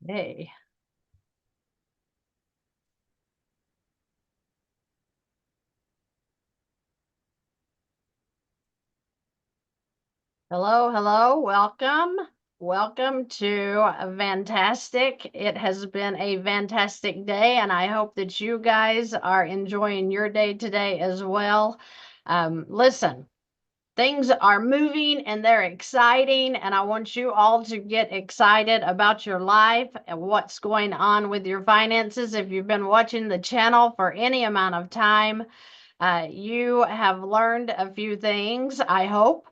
Hey. Hello, hello, welcome. Welcome to VANNtastic. It has been a fantastic day, and I hope that you guys are enjoying your day today as well. Listen, things are moving and they're exciting, and I want you all to get excited about your life and what's going on with your finances. If you've been watching the channel for any amount of time, you have learned a few things, I hope.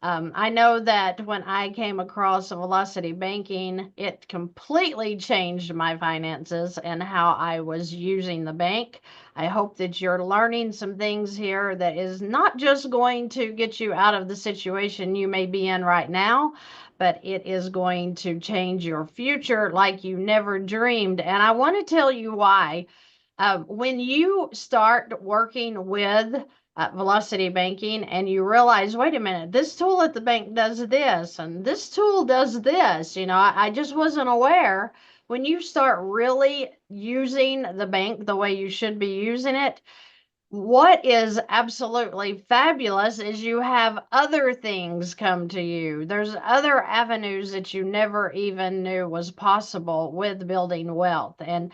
I know that when I came across Velocity Banking, it completely changed my finances and how I was using the bank. I hope that you're learning some things here that is not just going to get you out of the situation you may be in right now, but it is going to change your future like you never dreamed. And I want to tell you why. When you start working with Velocity Banking and you realize, wait a minute, this tool at the bank does this and this tool does this, I just wasn't aware. When you start really using the bank the way you should be using it, what is absolutely fabulous is you have other things come to you. There's other avenues that you never even knew was possible with building wealth and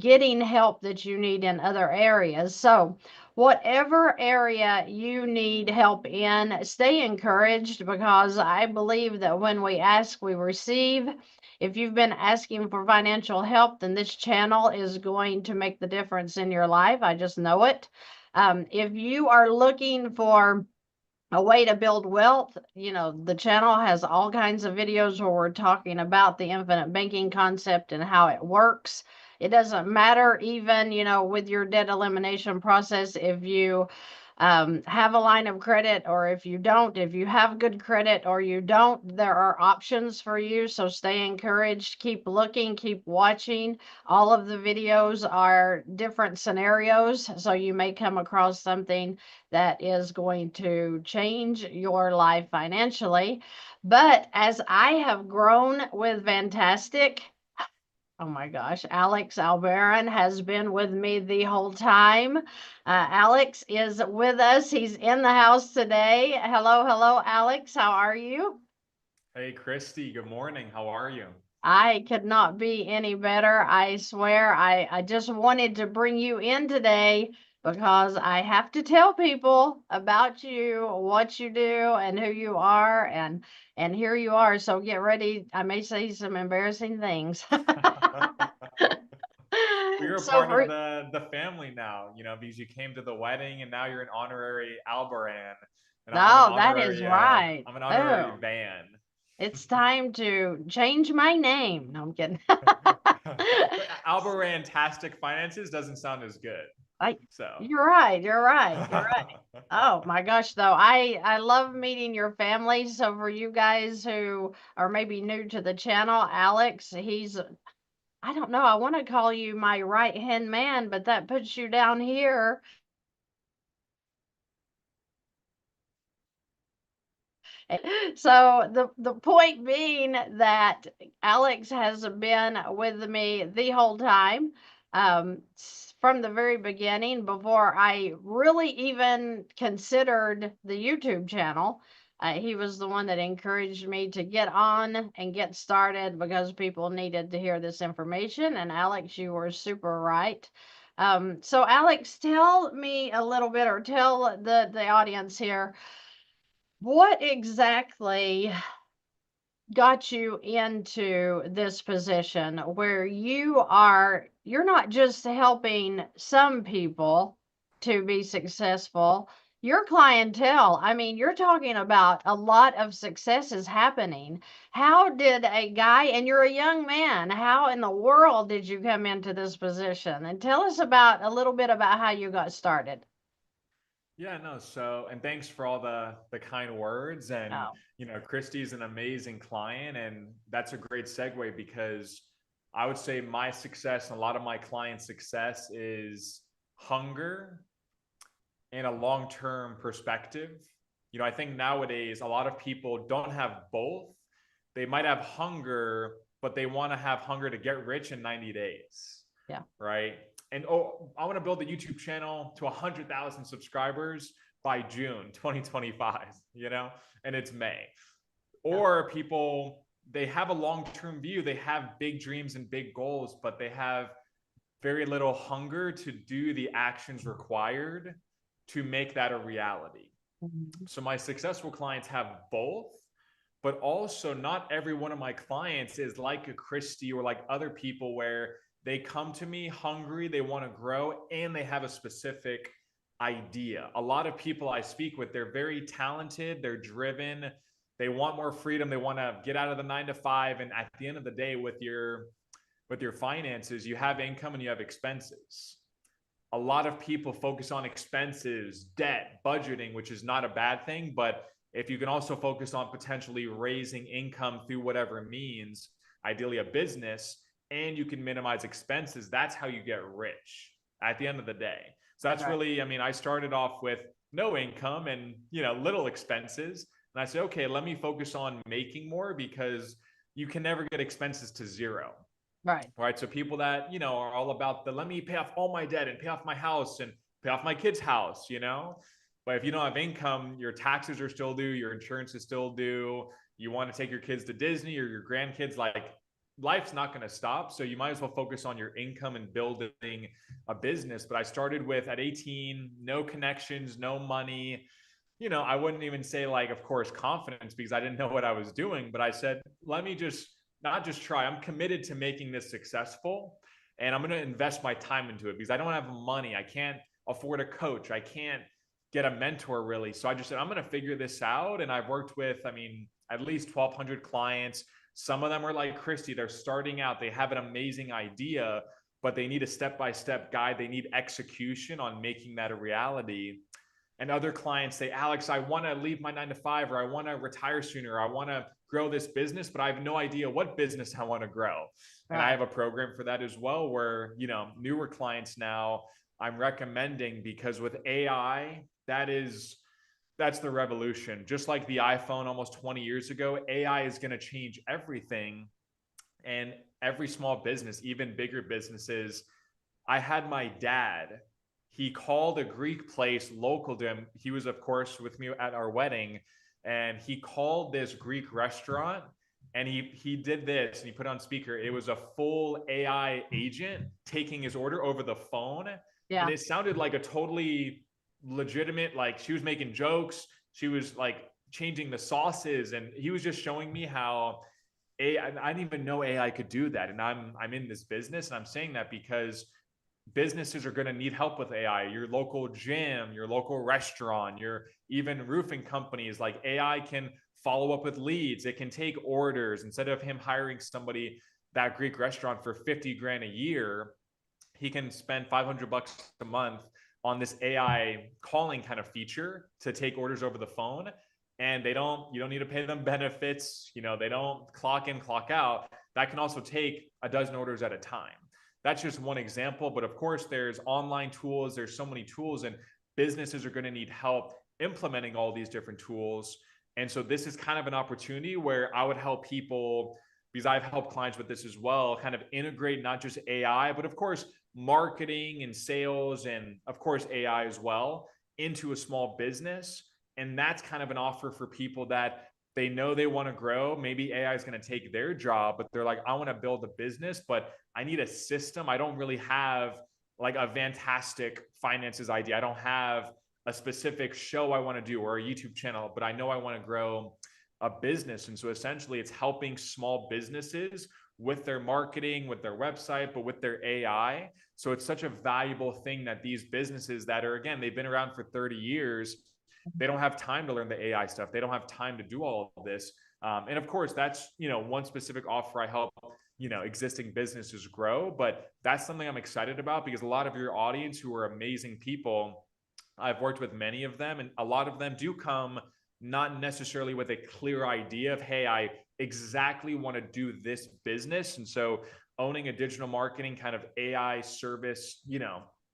getting help that you need in other areas. So, whatever area you need help in, stay encouraged, because I believe that when we ask, we receive. If you've been asking for financial help, then this channel is going to make the difference in your life. I just know it. If you are looking for a way to build wealth, the channel has all kinds of videos where we're talking about the infinite banking concept and how it works. It doesn't matter even, with your debt elimination process, if you have a line of credit or if you don't, if you have good credit or you don't, there are options for you. So stay encouraged, keep looking, keep watching. All of the videos are different scenarios, so you may come across something that is going to change your life financially. But as I have grown with VANNtastic, oh my gosh, Alex Albarran has been with me the whole time. Alex is with us. He's in the house today. Hello, hello, Alex. How are you? Hey, Christy, good morning. How are you? I could not be any better. I swear, I just wanted to bring you in today because I have to tell people about you, what you do, and who you are, and here you are. So get ready. I may say some embarrassing things. You're a So part of for the family now, because you came to the wedding and now you're an honorary Albarran, and no, that is right. I'm an honorary Boom. Van. It's time to change my name. No, I'm kidding. But Albarran-tastic finances doesn't sound as good. I, So, you're right. You're right. You're right. Oh my gosh, though. I love meeting your family. So for you guys who are maybe new to the channel, Alex, I don't know, I want to call you my right-hand man, but that puts you down here. So the point being that Alex has been with me the whole time, from the very beginning, before I really even considered the YouTube channel. He was the one that encouraged me to get on and get started because people needed to hear this information. And Alex, you were super right. So Alex, tell me a little bit, or tell the audience here, what exactly got you into this position where you're not just helping some people to be successful, your clientele, I mean, you're talking about a lot of successes happening. How did a guy, and you're a young man, how in the world did you come into this position? And tell us about a little bit about how you got started. yeah, no. So, and thanks for all the kind words. And Oh, Christy's an amazing client, and that's a great segue because I would say my success and a lot of my clients' success is hunger and a long-term perspective. I think nowadays a lot of people don't have both. They might have hunger but they want to have hunger to get rich in 90 days. Yeah. Right. And, oh, I want to build a YouTube channel to 100,000 subscribers by June 2025, and it's May. Or people, they have a long-term view. They have big dreams and big goals, but they have very little hunger to do the actions required to make that a reality. So my successful clients have both, but also not every one of my clients is like a Christy or like other people where they come to me hungry, they want to grow, and they have a specific idea. A lot of people I speak with, they're very talented, they're driven, they want more freedom, they want to get out of the 9 to 5. And at the end of the day, with your finances, you have income and you have expenses. A lot of people focus on expenses, debt, budgeting, which is not a bad thing, but if you can also focus on potentially raising income through whatever means, ideally a business, and you can minimize expenses, that's how you get rich at the end of the day. So that's really, I started off with no income and, little expenses. And I said, okay, let me focus on making more, because you can never get expenses to zero. Right. So people that, are all about let me pay off all my debt and pay off my house and pay off my kid's house, But if you don't have income, your taxes are still due, your insurance is still due. You want to take your kids to Disney or your grandkids, life's not going to stop. So you might as well focus on your income and building a business. But I started with, at 18, no connections, no money. I wouldn't even say of course, confidence, because I didn't know what I was doing. But I said, let me not just try. I'm committed to making this successful, and I'm going to invest my time into it, because I don't have money. I can't afford a coach. I can't get a mentor, really. So I just said, I'm going to figure this out. And I've worked with, at least 1,200 clients. Some of them are like Christy. They're starting out. They have an amazing idea, but they need a step-by-step guide. They need execution on making that a reality. And other clients say, Alex, I want to leave my 9 to 5, or I want to retire sooner. I want to grow this business, but I have no idea what business I want to grow. And I have a program for that as well, where, newer clients now I'm recommending, because with AI, that's the revolution. Just like the iPhone almost 20 years ago, AI is going to change everything. And every small business, even bigger businesses. I had my dad, he called a Greek place local to him. He was, of course, with me at our wedding, and he called this Greek restaurant, and he did this, and he put it on speaker. It was a full AI agent taking his order over the phone. Yeah. And it sounded like a totally legitimate, she was making jokes. She was changing the sauces, and he was just showing me how I didn't even know AI could do that. And I'm in this business, and I'm saying that because businesses are going to need help with AI. Your local gym, your local restaurant, your even roofing companies, AI can follow up with leads. It can take orders. Instead of him hiring somebody, that Greek restaurant, for 50 grand a year, he can spend $500 a month on this AI calling kind of feature to take orders over the phone. And you don't need to pay them benefits. They don't clock in, clock out. That can also take a dozen orders at a time. That's just one example. But of course, there's online tools. There's so many tools, and businesses are going to need help implementing all these different tools. And so this is kind of an opportunity where I would help people, because I've helped clients with this as well, kind of integrate not just AI, but of course, marketing and sales, and of course, AI as well, into a small business. And that's kind of an offer for people that they know they want to grow. Maybe AI is going to take their job, but they're like, I want to build a business, but I need a system. I don't really have a VANNtastic finances idea. I don't have a specific show I want to do or a YouTube channel, but I know I want to grow a business. And so essentially it's helping small businesses with their marketing, with their website, but with their AI. So it's such a valuable thing that these businesses that are, again, they've been around for 30 years, they don't have time to learn the AI stuff. They don't have time to do all of this. And of course, that's, one specific offer I help, existing businesses grow. But that's something I'm excited about, because a lot of your audience who are amazing people, I've worked with many of them, and a lot of them do come not necessarily with a clear idea of, hey, I exactly want to do this business. And so owning a digital marketing kind of AI service,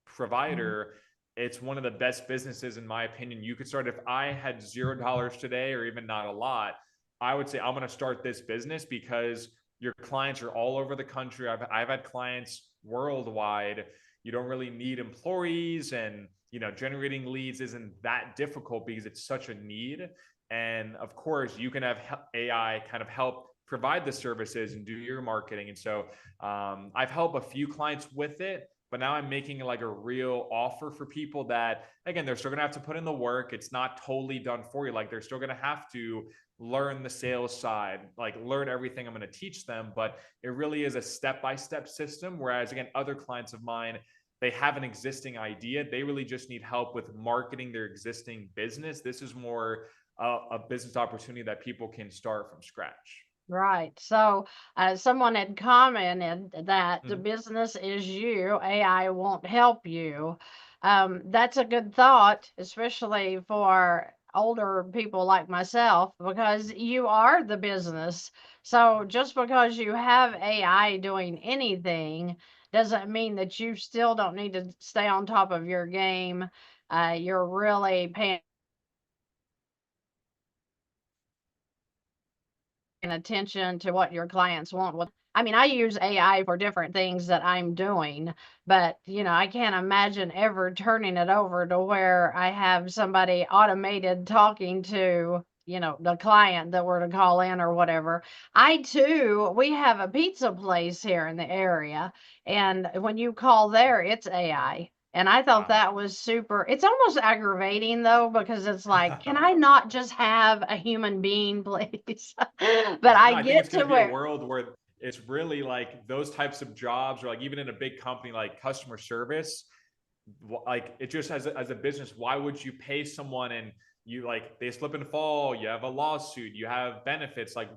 provider, it's one of the best businesses, in my opinion. You could start. If I had $0 today, or even not a lot, I would say I'm going to start this business, because your clients are all over the country. I've had clients worldwide. You don't really need employees, and generating leads isn't that difficult because it's such a need. And of course, you can have AI kind of help provide the services and do your marketing. And so I've helped a few clients with it, but now I'm making like a real offer for people that, again, they're still going to have to put in the work. It's not totally done for you. Like, they're still going to have to learn the sales side, like learn everything I'm going to teach them, but it really is a step-by-step system. Whereas, again, other clients of mine, they have an existing idea. They really just need help with marketing their existing business. This is more a business opportunity that people can start from scratch. Right. So someone had commented that the Mhm. business is you, AI won't help you. That's a good thought, especially for older people like myself, because you are the business. So just because you have AI doing anything doesn't mean that you still don't need to stay on top of your game. You're really paying attention to what your clients want. I mean, I use AI for different things that I'm doing, but I can't imagine ever turning it over to where I have somebody automated talking to, the client that were to call in or whatever. We have a pizza place here in the area, and when you call there, it's AI. And I thought Wow. that was super. It's almost aggravating though, because it's like, can I not just have a human being, please? But I No, I think get it's going to to be a where, world where it's really like those types of jobs, or like even in a big company like customer service, like it just as a business, why would you pay someone and you like they slip and fall, you have a lawsuit, you have benefits, like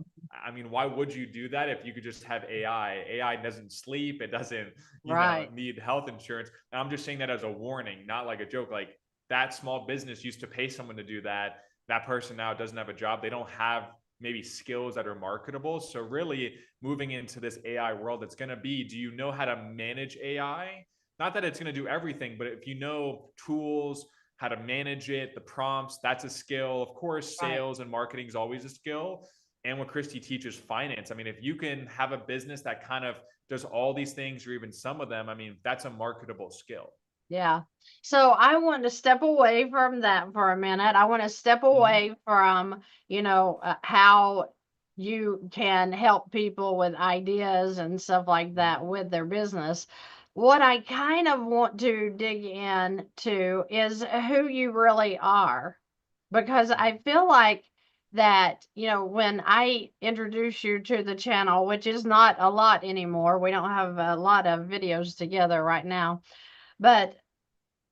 I mean, why would you do that if you could just have AI doesn't sleep, it doesn't right. need health insurance. And I'm just saying that as a warning, not like a joke. Like, that small business used to pay someone to do that. That person now doesn't have a job, they don't have maybe skills that are marketable. So really, moving into this AI world, it's going to be, do you know how to manage AI? Not that it's going to do everything, but if you know tools, how to manage it, the prompts, that's a skill. Of course, Right. sales and marketing is always a skill. And what Christy teaches, finance. I mean, if you can have a business that kind of does all these things, or even some of them, I mean, that's a marketable skill. Yeah. So I want to step away from that for a minute. I want to step Mhm. away from, how you can help people with ideas and stuff like Mhm. that with their business. What I kind of want to dig into is who you really are, because I Mhm. feel like that, when I introduce you to the channel, which is not a lot anymore, we don't have a lot of videos together right now, but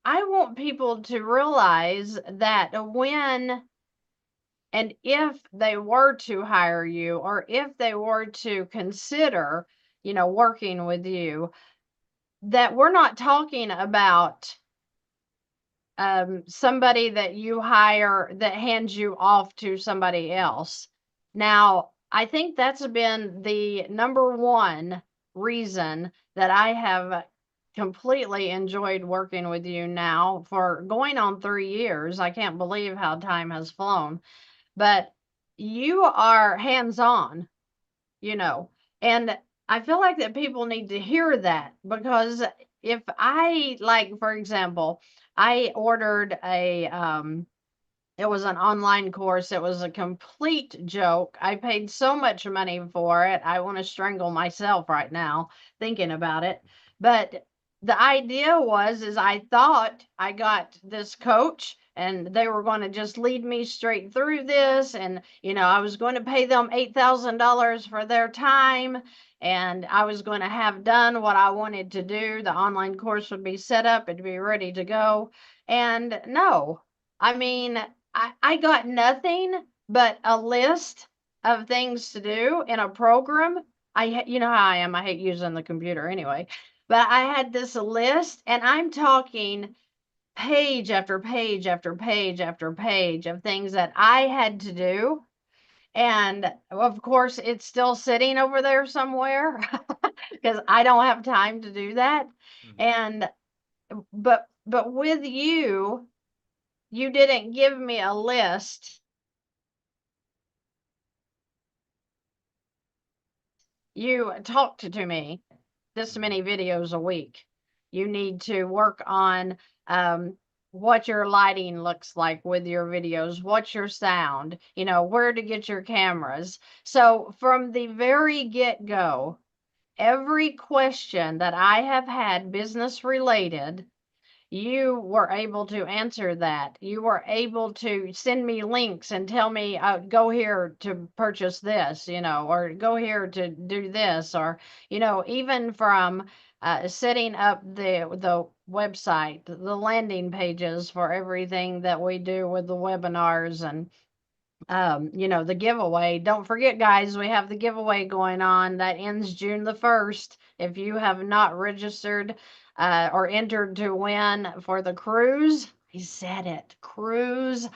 I want people to realize that when and if they were to hire you, or if they were to consider, working with you, that we're not talking about somebody that you hire that hands you off to somebody else. Now, I think that's been the number one reason that I have completely enjoyed working with you now for going on 3 years. I can't believe how time has flown, but you are hands on, you know. And I feel like that people need to hear that, because if I, like, for example, I ordered it was an online course. It was a complete joke. I paid so much money for it. I want to strangle myself right now thinking about it. But the idea was is I thought I got this coach and they were going to just lead me straight through this, and I was going to pay them $8,000 for their time, and I was going to have done what I wanted to do. The online course would be set up, it'd be ready to go. And no, I mean, I got nothing but a list of things to do in a program. You know how I am. I hate using the computer anyway. But I had this list, and I'm talking page after page after page after page of things that I had to do. And of course, it's still sitting over there somewhere because I don't have time to do that. Mhm. And but with you, you didn't give me a list you talked to me this many videos a week. You need to work on um, what your lighting looks like with your videos, what's your sound, you know, where to get your cameras. So from the very get go, every question that I have had business related, you were able to answer that. You were able to send me links and tell me, go here to purchase this, you know, or go here to do this, or, you know, even from setting up the website, the landing pages for everything that we do with the webinars and you know, the giveaway. Don't forget, guys, we have the giveaway going on that ends June the 1st. If you have not registered or entered to win for the cruise, he said it, cruise.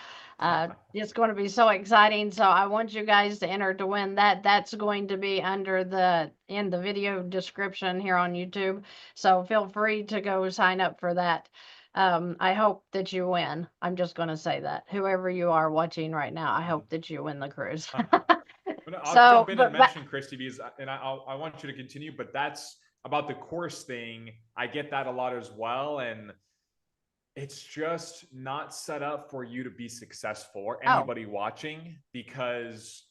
It's going to be so exciting. So I want you guys to enter to win that. That's going to be under in the video description here on YouTube. So feel free to go sign up for that. I hope that you win. I'm just going to say that. Whoever you are watching right now, I hope that you win the cruise. But I'll So, jump in and mention Christy because, and I want you to continue, but that's about the course thing. I get that a lot as well. And it's just not set up for you to be successful or anybody watching, because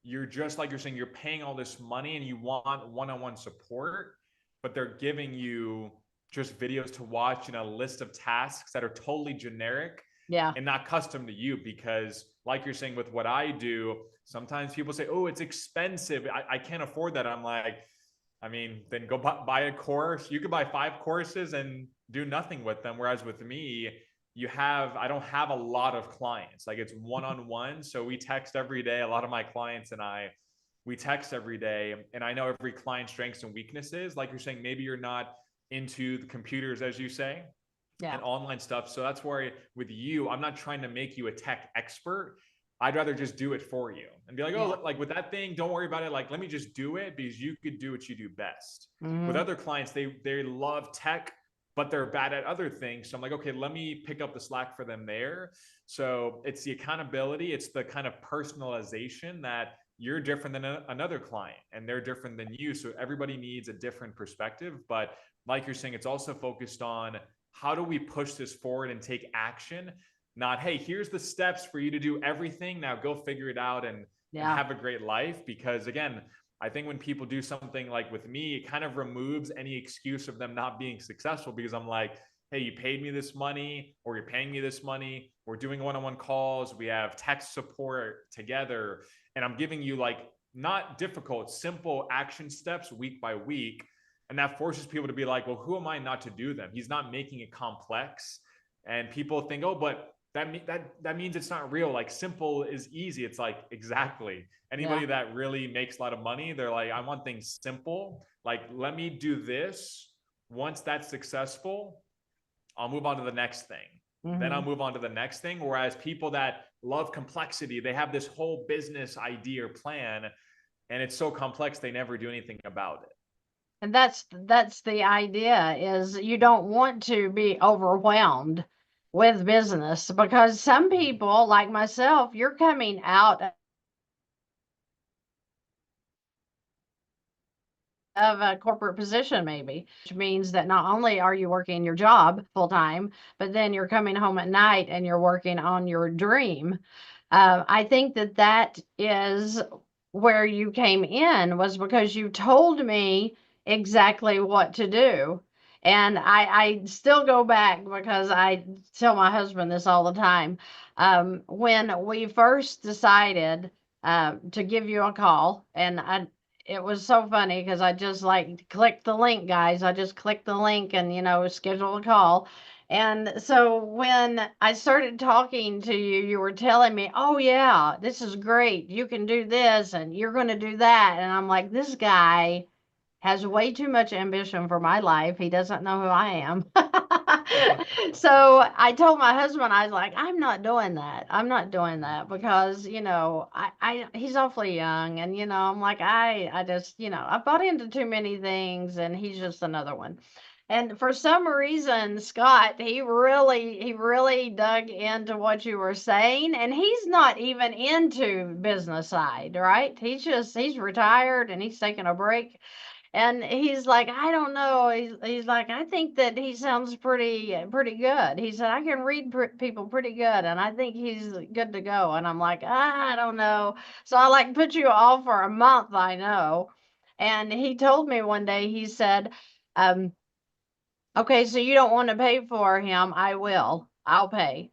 you're just like you're saying, you're paying all this money and you want one-on-one support, but they're giving you just videos to watch and a list of tasks that are totally generic and not custom to you. Because like you're saying with what I do, sometimes people say, oh, it's expensive, I can't afford that. I'm like, I mean, then go buy a course. You could buy 5 courses and do nothing with them. Whereas with me, I don't have a lot of clients. Like, it's one-on-one. So we text every day. A lot of my clients and we text every day, and I know every client's strengths and weaknesses. Like you're saying, maybe you're not into the computers, as you say, and online stuff. So that's where with you, I'm not trying to make you a tech expert. I'd rather just do it for you and be like, oh, like with that thing, don't worry about it. Like, let me just do it because you could do what you do best. With other clients, they love tech, but they're bad at other things. So I'm like, okay, let me pick up the slack for them there. So it's the accountability. It's the kind of personalization that you're different than another client and they're different than you. So everybody needs a different perspective. But like you're saying, it's also focused on how do we push this forward and take action? Not, hey, here's the steps for you to do everything. Now go figure it out and have a great life. Because again, I think when people do something like with me, it kind of removes any excuse of them not being successful, because I'm like, hey, you paid me this money, or you're paying me this money. We're doing one-on-one calls. We have tech support together. And I'm giving you like not difficult, simple action steps week by week. And that forces people to be like, well, who am I not to do them? He's not making it complex. And people think, oh, but that means it's not real. Like, simple is easy. It's like, exactly. Anybody that really makes a lot of money, they're like, I want things simple. Like, let me do this. Once that's successful, I'll move on to the next thing. Then I'll move on to the next thing. Whereas people that love complexity, they have this whole business idea or plan, and it's so complex, they never do anything about it. And that's the idea, is you don't want to be overwhelmed with business, because some people like myself, you're coming out of a corporate position maybe, which means that not only are you working your job full time, but then you're coming home at night and you're working on your dream. I think that is where you came in, was because you told me exactly what to do. And I still go back, because I tell my husband this all the time. When we first decided to give you a call, and it was so funny because I just like clicked the link, guys. I just clicked the link and, you know, schedule a call. And so when I started talking to you, you were telling me, oh, yeah, this is great. You can do this and you're going to do that. And I'm like, this guy has way too much ambition for my life. He doesn't know who I am. So I told my husband, I was like, I'm not doing that. I'm not doing that, because, you know, he's awfully young, and, you know, I'm like, I just, you know, I bought into too many things, and he's just another one. And for some reason, Scott, he really dug into what you were saying, and he's not even into business side, right? He's retired and he's taking a break. And he's like, I don't know. He's like, I think that he sounds pretty good. He said, I can read people pretty good, and I think he's good to go. And I'm like, I don't know. So I like put you off for a month, I know. And he told me one day, he said, um, okay, so you don't want to pay for him. I will. I'll pay.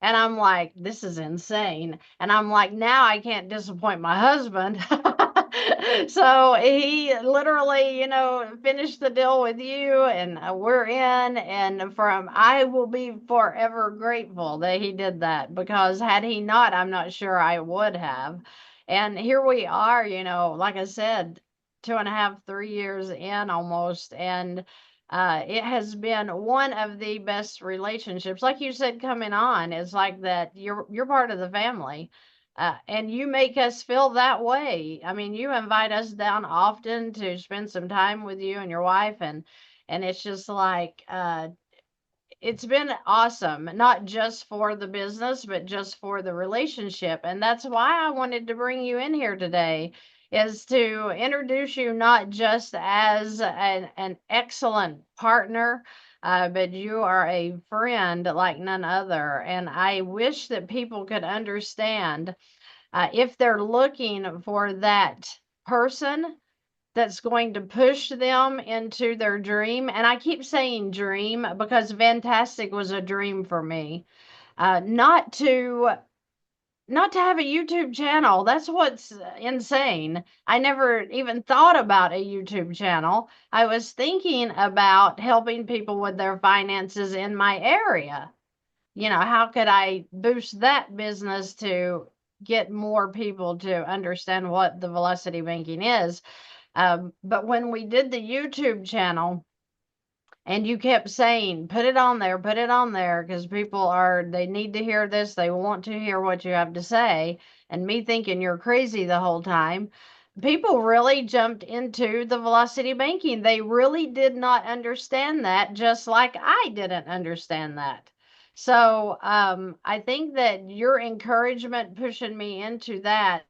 And I'm like, this is insane. And I'm like, now I can't disappoint my husband. So he literally, finished the deal with you, and we're in. And I will be forever grateful that he did that, because had he not, I'm not sure I would have. And here we are, like I said, 2.5, 3 years in almost. And it has been one of the best relationships. Like you said, coming on, it's like that you're part of the family, and you make us feel that way. I mean, you invite us down often to spend some time with you and your wife, and it's just like it's been awesome, not just for the business, but just for the relationship. And that's why I wanted to bring you in here today, is to introduce you not just as an excellent partner, but you are a friend like none other. And I wish that people could understand, if they're looking for that person that's going to push them into their dream. And I keep saying dream because VANNtastic was a dream for me. Not to have a YouTube channel. That's what's insane. I never even thought about a YouTube channel. I was thinking about helping people with their finances in my area. How could I boost that business to get more people to understand what the velocity banking is? But when we did the YouTube channel, and you kept saying, put it on there, because they need to hear this. They want to hear what you have to say. And me thinking you're crazy the whole time, people really jumped into the velocity banking. They really did not understand that, just like I didn't understand that. So I think that your encouragement pushing me into that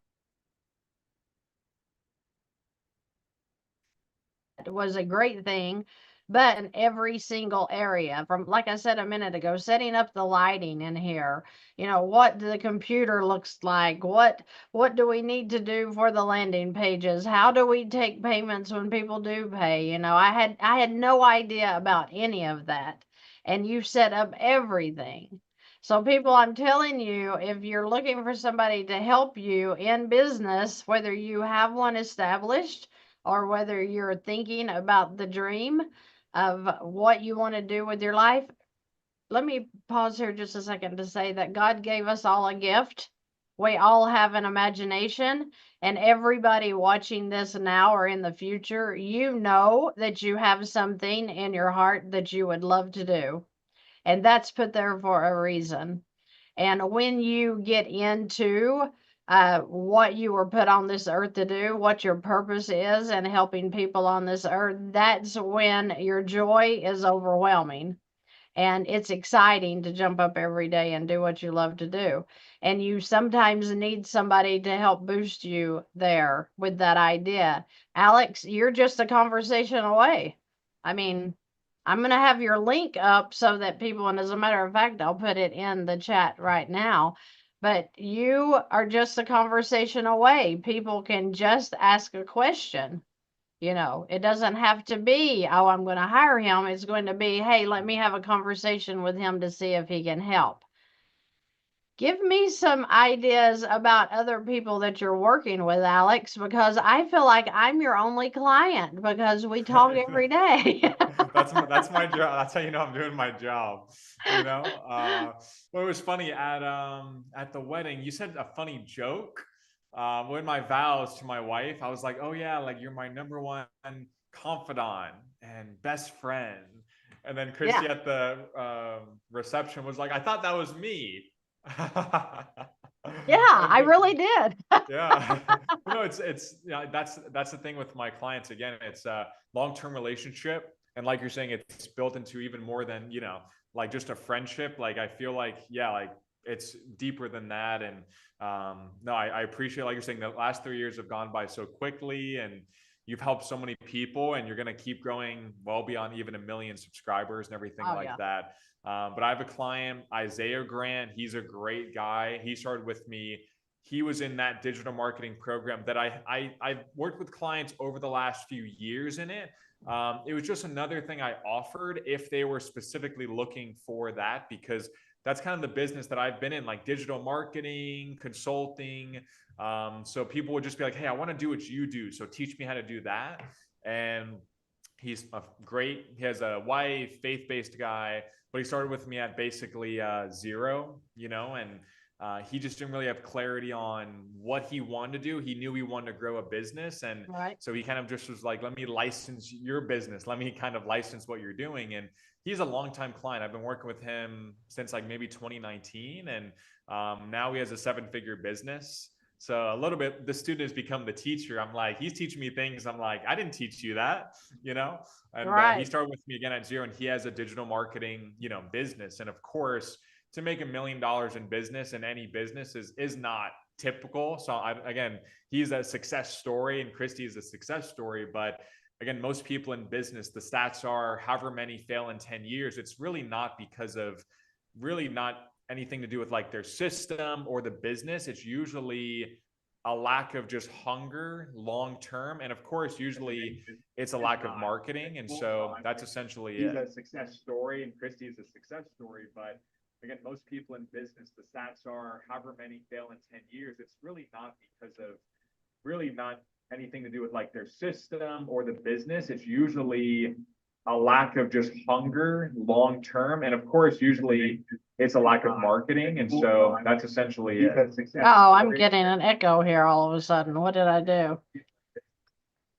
was a great thing, but in every single area, from, like I said a minute ago, setting up the lighting in here, what the computer looks like, what do we need to do for the landing pages, how do we take payments when people do pay. I had no idea about any of that, and you set up everything. So people, I'm telling you, if you're looking for somebody to help you in business, whether you have one established or whether you're thinking about the dream of what you want to do with your life, let me pause here just a second to say that God gave us all a gift. We all have an imagination, and everybody watching this now or in the future, you know that you have something in your heart that you would love to do. And that's put there for a reason. And when you get into what you were put on this earth to do, what your purpose is, and helping people on this earth, that's when your joy is overwhelming. And it's exciting to jump up every day and do what you love to do. And you sometimes need somebody to help boost you there with that idea. Alex, you're just a conversation away. I mean, I'm going to have your link up so that people, and as a matter of fact, I'll put it in the chat right now. But you are just a conversation away. People can just ask a question. It doesn't have to be, oh, I'm going to hire him. It's going to be, hey, let me have a conversation with him to see if he can help. Give me some ideas about other people that you're working with, Alex, because I feel like I'm your only client because we talk every day. That's my job. That's how you know I'm doing my job. Well, it was funny at the wedding. You said a funny joke. With my vows to my wife, I was like, "Oh yeah, like you're my number one confidant and best friend." And then Yeah. Christy at the reception was like, "I thought that was me." Yeah, I really did. Yeah. No, it's that's the thing with my clients. Again, it's a long-term relationship. And like you're saying, it's built into even more than, like just a friendship. Like I feel like, yeah, like it's deeper than that. And no, I appreciate, like you're saying, the last 3 years have gone by so quickly, and you've helped so many people, and you're going to keep growing well beyond even 1 million subscribers and everything Oh like yeah. that. But I have a client, Isaiah Grant. He's a great guy. He started with me. He was in that digital marketing program that I've worked with clients over the last few years in it. It was just another thing I offered if they were specifically looking for that, because that's kind of the business that I've been in, like digital marketing, consulting. So people would just be like, hey, I want to do what you do, so teach me how to do that. And he's he has a wife, faith-based guy, but he started with me at basically zero, and he just didn't really have clarity on what he wanted to do. He knew he wanted to grow a business. And Right. so he kind of just was like, let me license your business. Let me kind of license what you're doing. And he's a longtime client. I've been working with him since like maybe 2019. And now he has a 7-figure business. So a little bit, the student has become the teacher. I'm like, he's teaching me things. I'm like, I didn't teach you that, And he Right. started with me again at zero, and he has a digital marketing, business. And of course, to make $1 million in business, and any business is not typical. So again, he's a success story, and Christy is a success story. But again, most people in business, the stats are however many fail in 10 years. It's really not because of really not anything to do with like their system or the business. It's usually a lack of just hunger long term. And of course, usually it's a lack of marketing. And so that's essentially it. He's a success story, and Christy is a success story. But again, most people in business, the stats are however many fail in 10 years. It's really not because of really not anything to do with like their system or the business. It's usually a lack of just hunger long term. And of course, usually it's a lack of marketing. And so that's essentially it. Oh, I'm getting an echo here all of a sudden. What did I do?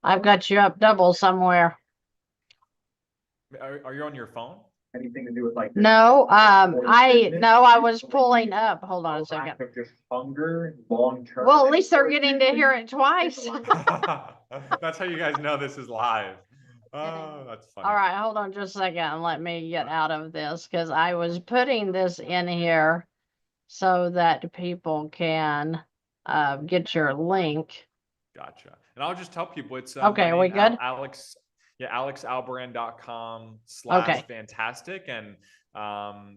I've got you up double somewhere. Are you on your phone? Anything to do with like No, I was pulling up. Hold on a second. of just hunger long term. Well, at least they're getting to hear it twice. That's how you guys know this is live. Oh, that's funny. All right, hold on just a second and let me get out of this, because I was putting this in here so that people can get your link. Gotcha. And I'll just tell people it's okay, are we good? Alex. Yeah, alexalbarran.com Okay. /VANNtastic. And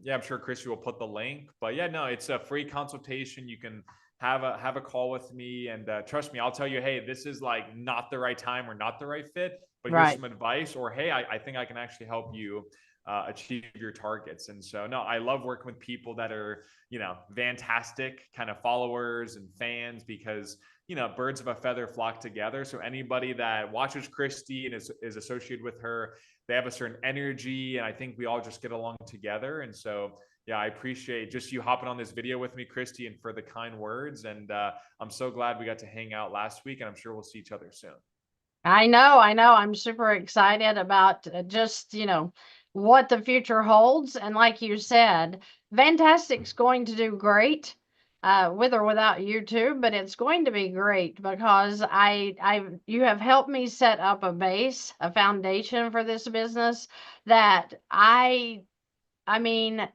yeah, I'm sure Christy will put the link. But yeah, no, it's a free consultation. You can have a call with me, and trust me, I'll tell you, hey, this is like not the right time or not the right fit, but here's some advice, or hey, I think I can actually help you achieve your targets. And so no, I love working with people that are, VANNtastic kind of followers and fans, because birds of a feather flock together. So anybody that watches Christy and is associated with her, they have a certain energy, and I think we all just get along together. And so yeah, I appreciate just you hopping on this video with me, Christy, and for the kind words. And I'm so glad we got to hang out last week, and I'm sure we'll see each other soon. I know. I'm super excited about just, what the future holds. And like you said, VANNtastic's going to do great, with or without YouTube, but it's going to be great because you have helped me set up a base, a foundation for this business that I mean,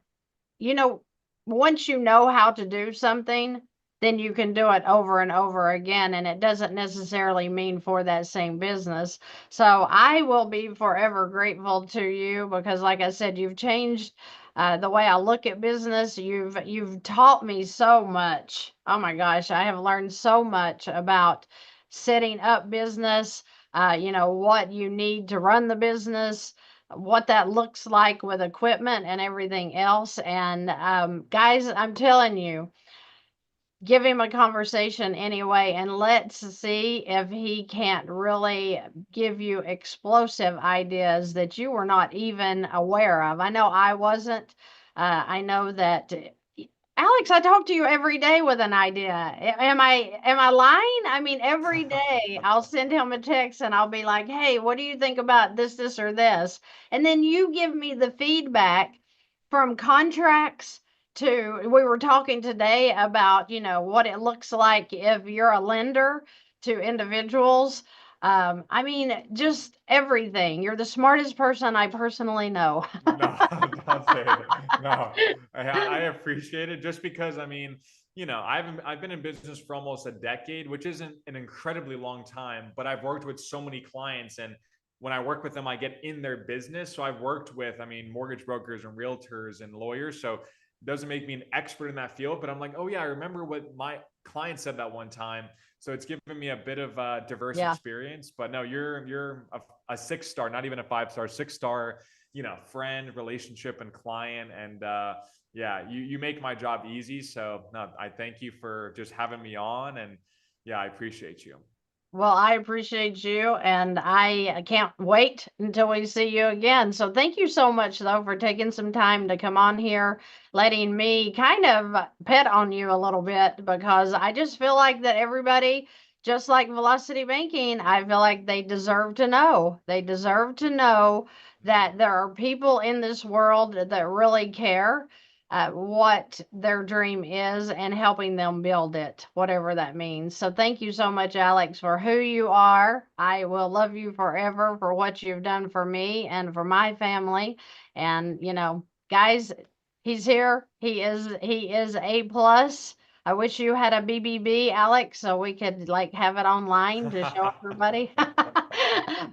you know, once you know how to do something, then you can do it over and over again. And it doesn't necessarily mean for that same business. So I will be forever grateful to you because, like I said, you've changed the way I look at business. You've taught me so much. Oh my gosh, I have learned so much about setting up business, what you need to run the business, what that looks like with equipment and everything else. And guys, I'm telling you, give him a conversation anyway, and let's see if he can't really give you explosive ideas that you were not even aware of. I know I wasn't. I know that Alex, I talk to you every day with an idea. Am I lying? I mean, every day I'll send him a text and I'll be like, "Hey, what do you think about this, or this?" And then you give me the feedback from contracts to we were talking today about, what it looks like if you're a lender to individuals. I mean, just everything. You're the smartest person I personally know. No, don't say it. No, I appreciate it just because I mean, I've been in business for almost a decade, which isn't an incredibly long time, but I've worked with so many clients, and when I work with them, I get in their business. So I've worked with, I mean, mortgage brokers and realtors and lawyers. So it doesn't make me an expert in that field, but I'm like, oh yeah, I remember what my client said that one time. So it's given me a bit of diverse Yeah. experience. But no, you're a 6 star, not even a 5 star, 6 star, friend, relationship, and client. And yeah, you make my job easy. So no, I thank you for just having me on. And yeah, I appreciate you. Well, I appreciate you, and I can't wait until we see you again. So, thank you so much, though, for taking some time to come on here, letting me kind of pet on you a little bit because I just feel like that everybody, just like Velocity Banking, I feel like they deserve to know. They deserve to know that there are people in this world that really care what their dream is and helping them build it, whatever that means. So thank you so much, Alex, for who you are. I will love you forever for what you've done for me and for my family. And guys, he's here. He is A+. I wish you had a BBB, Alex, so we could like have it online to show everybody.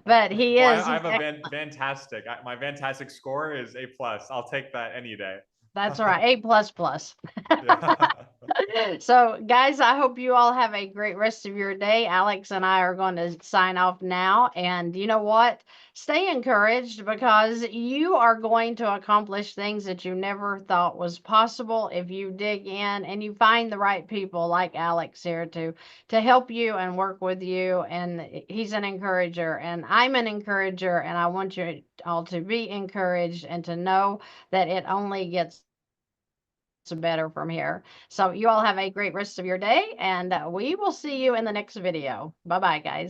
But he Well, is. I have a VANNtastic. My VANNtastic score is A+. I'll take that any day. That's right. A++. Yeah. So, guys, I hope you all have a great rest of your day. Alex and I are going to sign off now. And you know what? Stay encouraged because you are going to accomplish things that you never thought was possible if you dig in and you find the right people like Alex here to help you and work with you. And he's an encourager, and I'm an encourager, and I want you all to be encouraged and to know that it only gets better from here. So you all have a great rest of your day, and we will see you in the next video. Bye bye, guys.